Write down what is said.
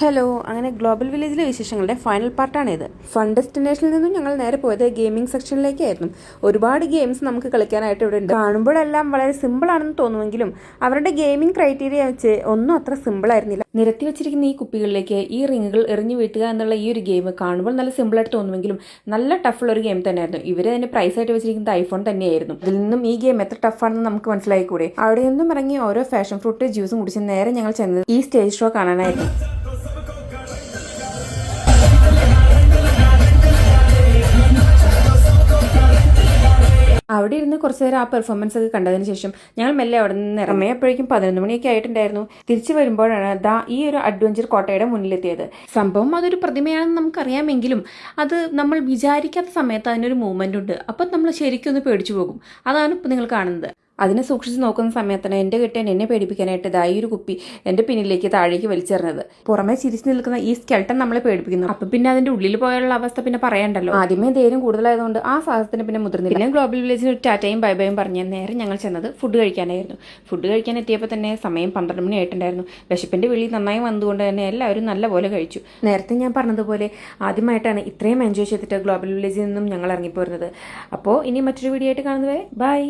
Hello, അങ്ങനെ global വില്ലേജിലെ വിശേഷങ്ങളുടെ final പാർട്ടാണിത്. Fun ഡെസ്റ്റിനേഷനിൽ നിന്നും ഞങ്ങൾ നേരെ പോയത് ഗെയിമിംഗ് സെക്ഷനിലേക്കായിരുന്നു. ഒരുപാട് ഗെയിംസ് നമുക്ക് കളിക്കാനായിട്ട് ഇവിടെ ഉണ്ട്. കാണുമ്പോഴെല്ലാം വളരെ സിമ്പിൾ ആണെന്ന് തോന്നുമെങ്കിലും അവരുടെ ഗെയിമിംഗ് ക്രൈറ്റീരിയ വെച്ച് ഒന്നും അത്ര സിമ്പിൾ ആയിരുന്നില്ല. നിരത്തി വെച്ചിരിക്കുന്ന ഈ കുപ്പികളിലേക്ക് ഈ റിങ്ങുകൾ എറിഞ്ഞു വീട്ടുക എന്നുള്ള ഈ ഒരു ഗെയിം കാണുമ്പോൾ നല്ല സിമ്പിളായിട്ട് തോന്നുമെങ്കിലും നല്ല ടഫുള്ള ഒരു ഗെയിം തന്നെയായിരുന്നു. ഇവർ അതിന് പ്രൈസ് ആയിട്ട് വെച്ചിരിക്കുന്നത് ഐഫോൺ തന്നെയായിരുന്നു. അതിൽ നിന്നും ഈ ഗെയിം എത്ര ടഫാണെന്ന് നമുക്ക് മനസ്സിലായിക്കൂടെ. അവിടെ നിന്നും ഇറങ്ങി ഓരോ ഫാഷൻ ഫ്രൂട്ട് ജ്യൂസും കുടിച്ച് നേരെ ഞങ്ങൾ ചെന്നത് ഈ സ്റ്റേജ് ഷോ കാണാനായിരുന്നു. അവിടെ ഇരുന്ന് കുറച്ച് നേരം ആ പെർഫോമൻസ് ഒക്കെ കണ്ടതിന് ശേഷം ഞങ്ങൾ മെല്ലെ അവിടെ നിന്ന് ഇറങ്ങിയപ്പോഴേക്കും 11 മണിയൊക്കെ ആയിട്ടുണ്ടായിരുന്നു. തിരിച്ചു വരുമ്പോഴാണ് ഈ ഒരു അഡ്വഞ്ചർ കോട്ടയുടെ മുന്നിലെത്തിയത്. സംഭവം അതൊരു പ്രതിമയാണെന്ന് നമുക്കറിയാമെങ്കിലും അത് നമ്മൾ വിചാരിക്കാത്ത സമയത്ത് അതിനൊരു മൂവ്മെന്റ് ഉണ്ട്. അപ്പം നമ്മൾ ശരിക്കും ഒന്ന് പേടിച്ചു പോകും. അതാണ് ഇപ്പം നിങ്ങൾ കാണുന്നത്. അതിനെ സൂക്ഷിച്ച് നോക്കുന്ന സമയത്താണ് എൻ്റെ കെട്ടിയൻ എന്നെ പേടിപ്പിക്കാനായിട്ട് ഈ ഒരു കുപ്പി എൻ്റെ പിന്നിലേക്ക് താഴേക്ക് വലിച്ചെറിഞ്ഞത്. പുറമെ ചിരിച്ചു നിൽക്കുന്ന ഈ സ്കെൽട്ടൻ നമ്മളെ പേടിപ്പിക്കുന്നു. അപ്പം പിന്നെ അതിൻ്റെ ഉള്ളിൽ പോയുള്ള അവസ്ഥ പിന്നെ പറയണ്ടല്ലോ. ആദ്യമേ ധൈര്യം കൂടുതലായതുകൊണ്ട് ആ സാഹസത്തിന് പിന്നെ മുതിർന്നില്ല. പിന്നെ ഗ്ലോബൽ വില്ലേജിന് ഒരു ടാറ്റയും ബൈ ബൈയും പറഞ്ഞ് നേരെ ഞങ്ങൾ ചെന്നത് ഫുഡ് കഴിക്കാനായിരുന്നു. ഫുഡ് കഴിക്കാൻ എത്തിയപ്പോൾ തന്നെ സമയം 12 മണി ആയിട്ടുണ്ടായിരുന്നു. വിശപ്പിൻ്റെ വിളി നന്നായി വന്നുകൊണ്ട് തന്നെ എല്ലാവരും നല്ലപോലെ കഴിച്ചു. നേരത്തെ ഞാൻ പറഞ്ഞതുപോലെ ആദ്യമായിട്ടാണ് ഇത്രയും എൻജോയ് ചെയ്തിട്ട് ഗ്ലോബൽ വില്ലേജിൽ നിന്നും ഞങ്ങൾ ഇറങ്ങിപ്പോരുന്നത്. അപ്പോൾ ഇനി മറ്റൊരു വീഡിയോ ആയിട്ട് കാണുന്നവരെ ബൈ.